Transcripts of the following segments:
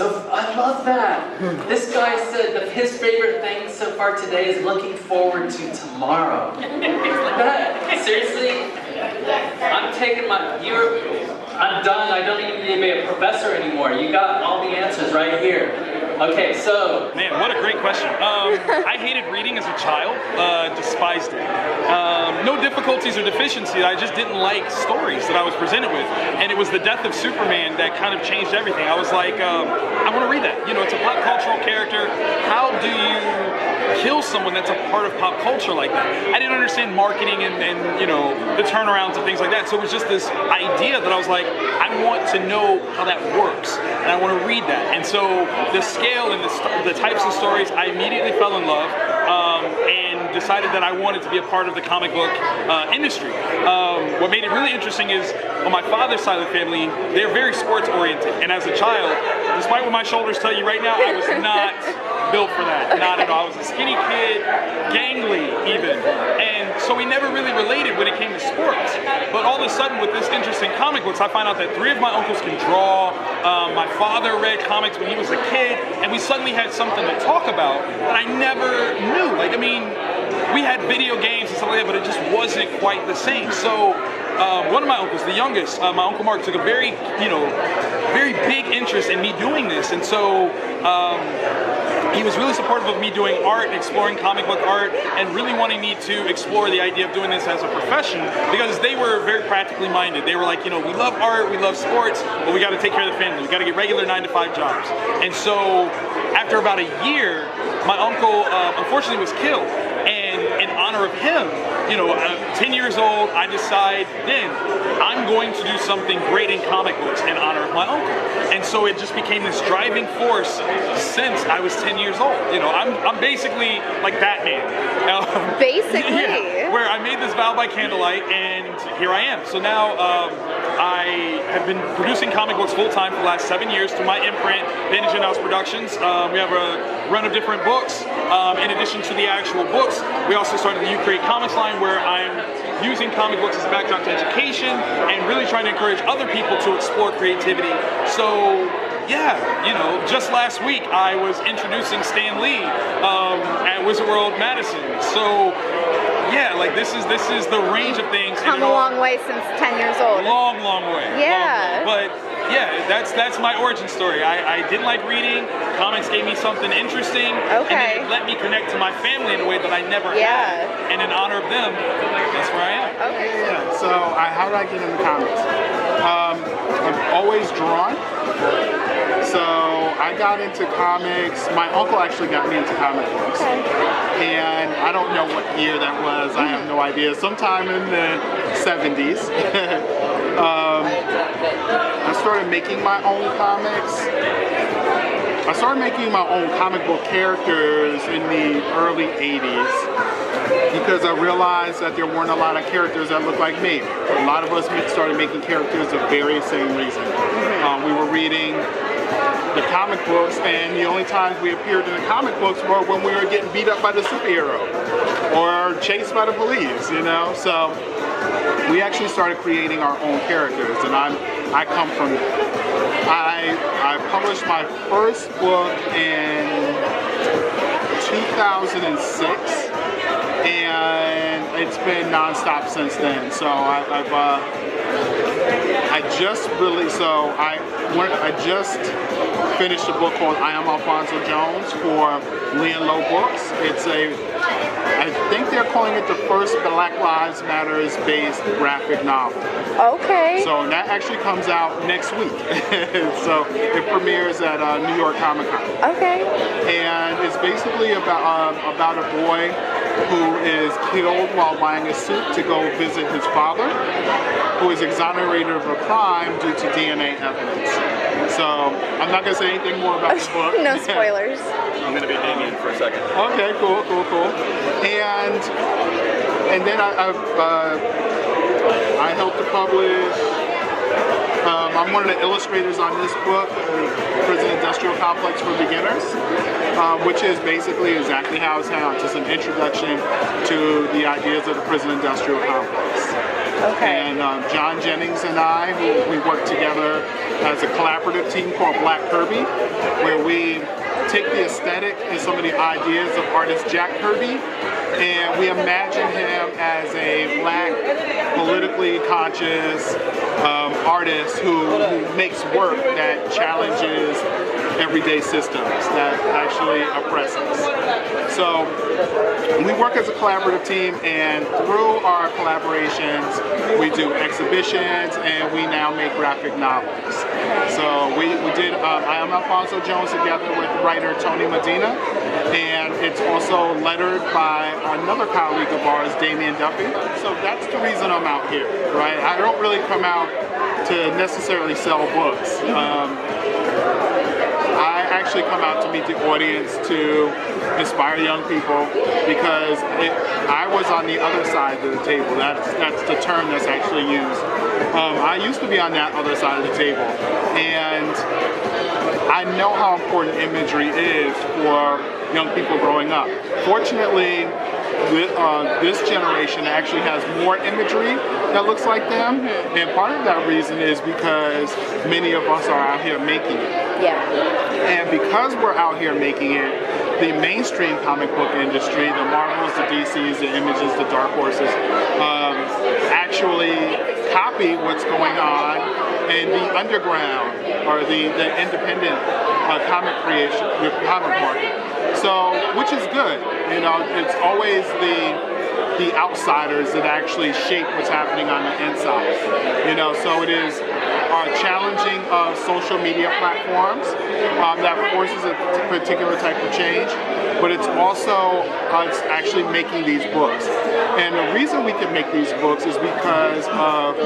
I love that. This guy said that his favorite thing so far today is looking forward to tomorrow. Seriously, I'm taking I'm done. I don't even need to be a professor anymore. You got all the answers right here. Okay, so... Man, what a great question. I hated reading as a child, despised it. No difficulties or deficiencies, I just didn't like stories that I was presented with. And it was the death of Superman that kind of changed everything. I was like, I want to read that. You know, it's a pop cultural character. How do you kill someone that's a part of pop culture like that? I didn't understand marketing and you know, the turnarounds and things like that. So it was just this idea that I was like, I want to know how that works. And I want to read that. And so the scale and the types of stories, I immediately fell in love and decided that I wanted to be a part of the comic book industry. What made it really interesting is on my father's side of the family, they're very sports oriented. And as a child, despite what my shoulders tell you right now, I was not built for that, not at all. I was a skinny kid, gangly even. And so we never really related when it came to sports. But all of a sudden with this interest in comic books, I found out that 3 of my uncles can draw. My father read comics when he was a kid, and we suddenly had something to talk about that I never knew. Like, I mean, we had video games and stuff like that, but it just wasn't quite the same. So one of my uncles, the youngest, my Uncle Mark, took a very, very big interest in me doing this. And so he was really supportive of me doing art, exploring comic book art, and really wanting me to explore the idea of doing this as a profession, because they were very practically minded. They were like, you know, we love art, we love sports, but we got to take care of the family. We got to get regular 9-to-5 jobs. And so after about a year, my uncle unfortunately was killed. And in honor of him, 10 years old, I decide then I'm going to do something great in comic books in honor of my uncle. And so it just became this driving force since I was 10 years old. You know, I'm basically like Batman. Basically. Yeah, where I made this vow by candlelight, and here I am. So now I have been producing comic books full-time for the last 7 years through my imprint, Vintage and House Productions. We have a run of different books. In addition to the actual books, we also started the You Create Comics line, where I'm using comic books as a backdrop to education and really trying to encourage other people to explore creativity. So yeah, just last week I was introducing Stan Lee at Wizard World Madison. So yeah, like this is the range of things. Come a long way since 10 years old. Long way. Yeah. Long way. But yeah, that's my origin story. I didn't like reading. Comics gave me something interesting. Okay. And then it let me connect to my family in a way that I never had. And in honor of them, that's where I am. Okay. Yeah, so how did I get into comics? I've always drawn. So I got into comics. My uncle actually got me into comic books. Okay. And I don't know what year that was. I have no idea. Sometime in the 70s. I started making my own comics. I started making my own comic book characters in the early 80s because I realized that there weren't a lot of characters that looked like me. A lot of us started making characters of various same reasons. We were reading the comic books, and the only times we appeared in the comic books were when we were getting beat up by the superhero or chased by the police, So we actually started creating our own characters, and I come from that. I published my first book in 2006, and it's been nonstop since then. So I just finished a book called I Am Alfonso Jones for Lee and Low Books. I think they're calling it the first Black Lives Matters based graphic novel. Okay. So that actually comes out next week. So it premieres at New York Comic Con. Okay. And it's basically about a boy who is killed while buying a suit to go visit his father, who is exonerated of a crime due to DNA evidence. So I'm not going to say anything more about the book. No spoilers. I'm going to be Damien for a second. Okay, cool. And then I helped to publish. I'm one of the illustrators on this book, Prison Industrial Complex for Beginners, which is basically exactly how it sounds, just an introduction to the ideas of the prison industrial complex. Okay. And John Jennings and I, we work together as a collaborative team called Black Kirby, where we take the aesthetic and some of the ideas of artist Jack Kirby, and we imagine him as a black, politically conscious artist who makes work that challenges everyday systems, that actually oppress us. So we work as a collaborative team, and through our collaborations, we do exhibitions, and we now make graphic novels. So we did I Am Alfonso Jones together with writer Tony Medina, and it's also lettered by another colleague of ours, Damian Duffy. So that's the reason I'm out here, right? I don't really come out to necessarily sell books. I actually come out to meet the audience to inspire young people, because I was on the other side of the table. That's the term that's actually used. I used to be on that other side of the table, and I know how important imagery is for young people growing up. Fortunately, this generation actually has more imagery that looks like them, and part of that reason is because many of us are out here making it. Yeah. And because we're out here making it, the mainstream comic book industry, the Marvels, the DCs, the Images, the Dark Horses, actually copy what's going on in the underground or the independent comic creation, the comic market. So, which is good, you know. It's always the outsiders that actually shape what's happening on the inside, you know. So it is challenging social media platforms that forces a particular type of change, but it's also it's actually making these books. And the reason we can make these books is because of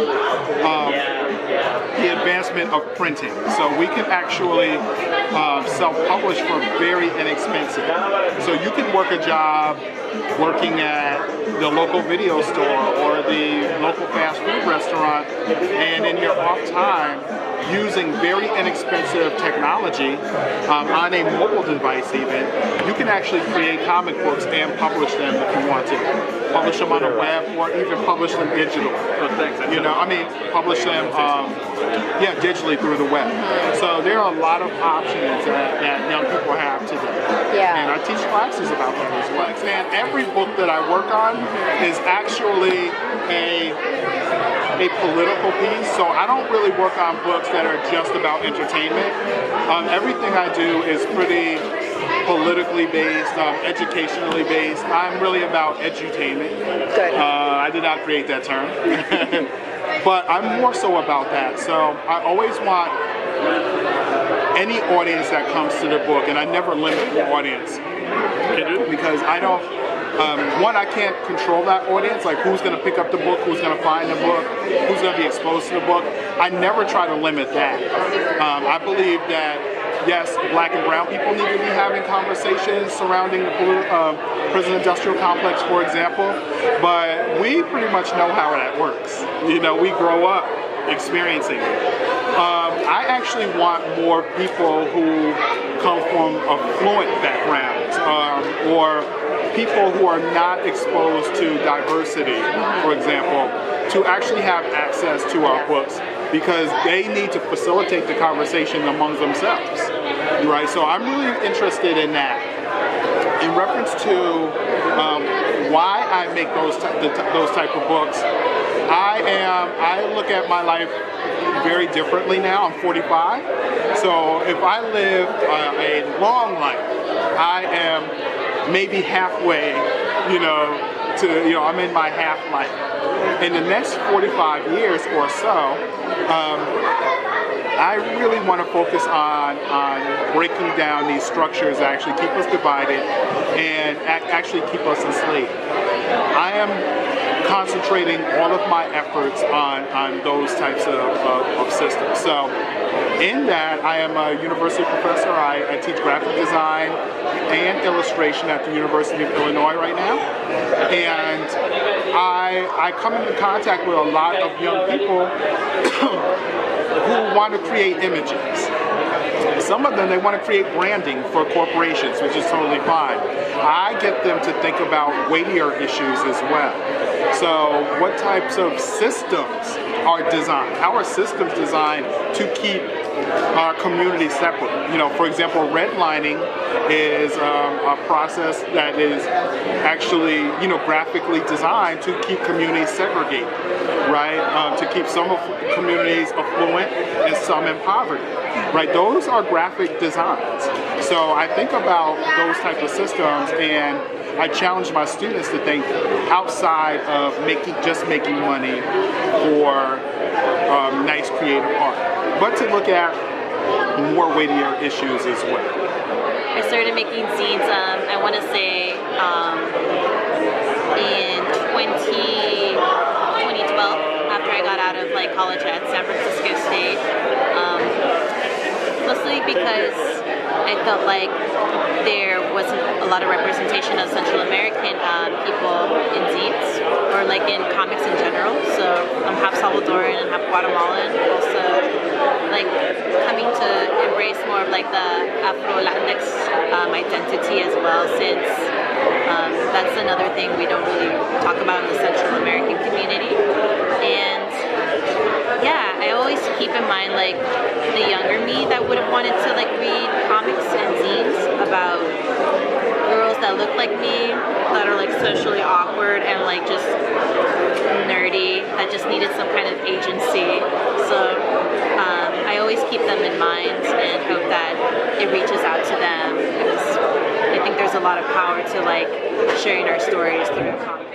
the advancement of printing. So we can actually self-publish for very inexpensive. So you can work a job working at the local video store or the local fast food restaurant, and in your off time, using very inexpensive technology on a mobile device even, you can actually create comic books and publish them if you want to. Publish them on the web, or even publish them digitally. You know, I mean, publish them digitally through the web. So there are a lot of options that young people have today. Yeah. And I teach classes about that as well. And every book that I work on is actually a political piece, so I don't really work on books that are just about entertainment. Everything I do is pretty politically based, educationally based. I'm really about edutainment. Good. I did not create that term, but I'm more so about that. So I always want any audience that comes to the book, and I never limit the audience, because I don't. One, I can't control that audience, like who's going to pick up the book, who's going to find the book, who's going to be exposed to the book. I never try to limit that. I believe that, yes, black and brown people need to be having conversations surrounding the prison industrial complex, for example, but we pretty much know how that works. You know, we grow up experiencing it. I actually want more people who come from affluent backgrounds, or people who are not exposed to diversity, for example, to actually have access to our books, because they need to facilitate the conversation among themselves, right? So I'm really interested in that. In reference to why I make those type of books, I look at my life very differently now. I'm 45, so if I live a long life, I am maybe halfway, I'm in my half life. In the next 45 years or so, I really want to focus on breaking down these structures that actually keep us divided and actually keep us enslaved. I am concentrating all of my efforts on those types of systems. So in that, I am a university professor. I teach graphic design and illustration at the University of Illinois right now. And I come into contact with a lot of young people who want to create images. some of them, they want to create branding for corporations, which is totally fine. I get them to think about weightier issues as well. So what types of systems are designed? How are systems designed to keep our community separate? You know, for example, redlining is a process that is actually, you know, graphically designed to keep communities segregated, right? To keep some communities affluent and some in poverty, right? Those are graphic designs. So I think about those types of systems, and I challenge my students to think outside of just making money for nice creative art, but to look at more weightier issues as well. I started making zines, I want to say in 2012, after I got out of like college at San Francisco State. Mostly because I felt like there wasn't a lot of representation of Central American people in zines, or like in comics in general. So I'm half Salvadoran and half Guatemalan. Also, like coming to embrace more of like the Afro-Latinx identity as well, since that's another thing we don't really talk about in the Central American community. And yeah, I always keep in mind like the younger me that would have wanted to like read comics and zines about girls that look like me, that are like socially awkward and like just nerdy, that just needed some kind of agency. So I always keep them in mind and hope that it reaches out to them, because I think there's a lot of power to like sharing our stories through comics.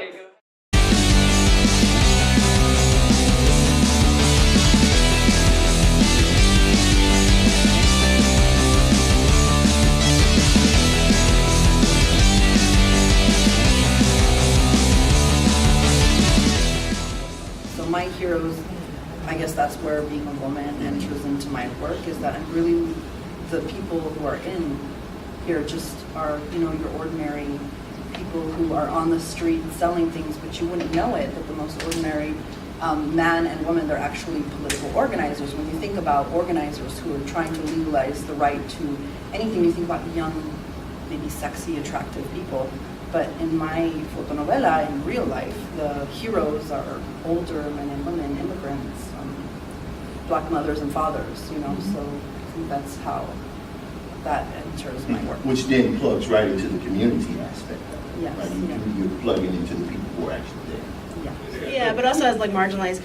My heroes, I guess that's where being a woman enters into my work, is that I'm really, the people who are in here just are, you know, your ordinary people who are on the street selling things, but you wouldn't know it, but the most ordinary man and woman, they're actually political organizers. When you think about organizers who are trying to legalize the right to anything, you think about young, maybe sexy, attractive people. But in my fotonovela, in real life, the heroes are older men and women, immigrants, black mothers and fathers, you know, so I think that's how that enters my work. Which then plugs right into the community aspect of it. Yes. Right? You're plugging into the people who are actually there. Yeah. Yeah, but also as like marginalized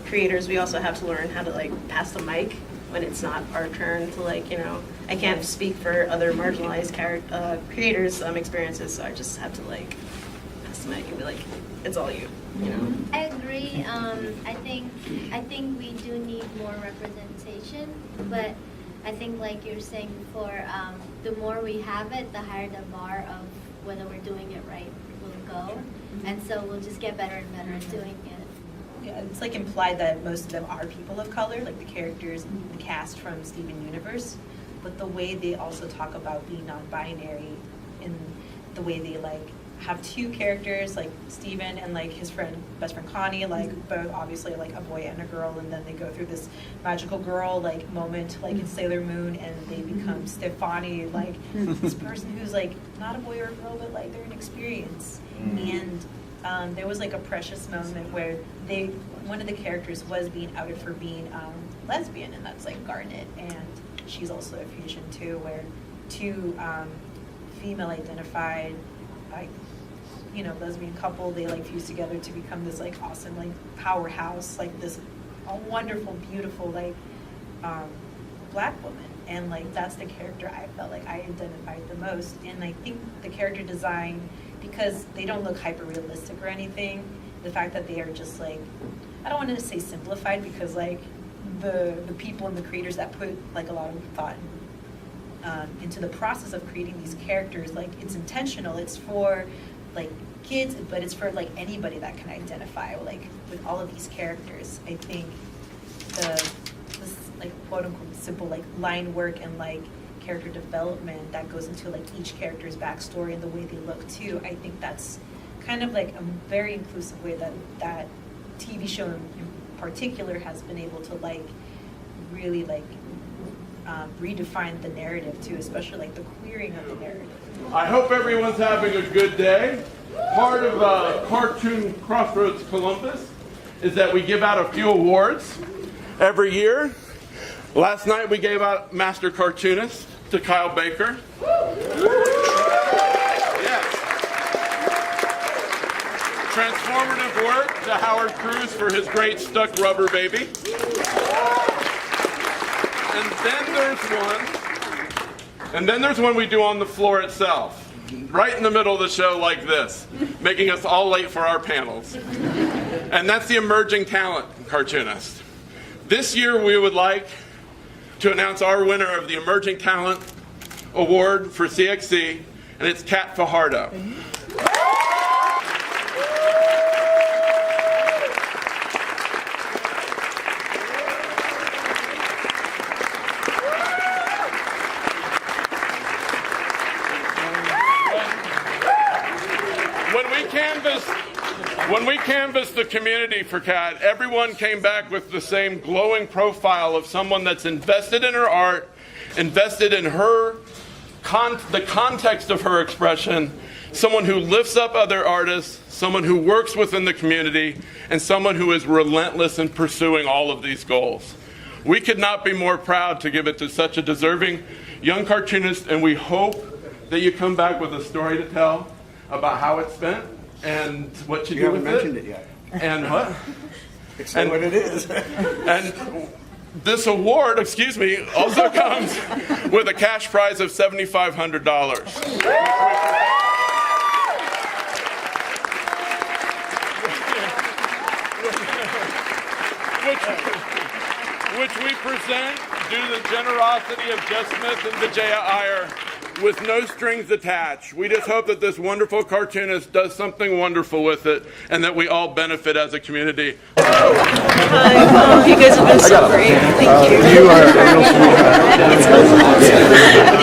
creators, we also have to learn how to like pass the mic when it's not our turn to like, you know, I can't speak for other marginalized creators' experiences, so I just have to like pass the mic and be like, it's all you, you know. I agree. I think we do need more representation, but I think like you were saying before, the more we have it, the higher the bar of whether we're doing it right will go, and so we'll just get better and better at doing it. Yeah, it's like implied that most of them are people of color, like the characters, the cast from Steven Universe, but the way they also talk about being non-binary, and the way they like have two characters, like Steven and like his best friend Connie, like both obviously like a boy and a girl, and then they go through this magical girl like moment, like in Sailor Moon, and they become Stefani, like this person who's like not a boy or a girl, but like they're an experience. And there was like a precious moment where one of the characters was being outed for being lesbian, and that's like Garnet, and she's also a fusion too, where two female identified like, you know, lesbian couple, they like fuse together to become this like awesome like powerhouse, like this wonderful, beautiful like black woman. And like that's the character I felt like I identified the most. And I think the character design, because they don't look hyper realistic or anything, the fact that they are just like, I don't want to say simplified, because like the people and the creators that put like a lot of thought into the process of creating these characters, like it's intentional, it's for like kids, but it's for like anybody that can identify like with all of these characters. I think this like quote unquote simple like line work and like character development that goes into like each character's backstory and the way they look too, I think that's kind of like a very inclusive way that TV show in particular has been able to like really like redefine the narrative too, especially like the queering of the narrative. I hope everyone's having a good day. Part of Cartoon Crossroads Columbus is that we give out a few awards every year. Last night we gave out Master Cartoonist to Kyle Baker. Yes. Transformative work to Howard Cruz for his great Stuck Rubber Baby. And then there's one we do on the floor itself, right in the middle of the show like this, making us all late for our panels. And that's the Emerging Talent Cartoonist. This year we would like to announce our winner of the Emerging Talent Award for CXC, and it's Kat Fajardo. When we canvassed the community for Kat, everyone came back with the same glowing profile of someone that's invested in her art, invested in her, the context of her expression, someone who lifts up other artists, someone who works within the community, and someone who is relentless in pursuing all of these goals. We could not be more proud to give it to such a deserving young cartoonist, and we hope that you come back with a story to tell about how it's spent and what you do with it. You haven't mentioned it yet. And what? Explain what it is. And this award, excuse me, also comes with a cash prize of $7,500. Which we present due to the generosity of Jeff Smith and Vijaya Iyer with no strings attached. We just hope that this wonderful cartoonist does something wonderful with it and that we all benefit as a community. Hi, you guys have been so great. Thank you. You are a real sweetheart.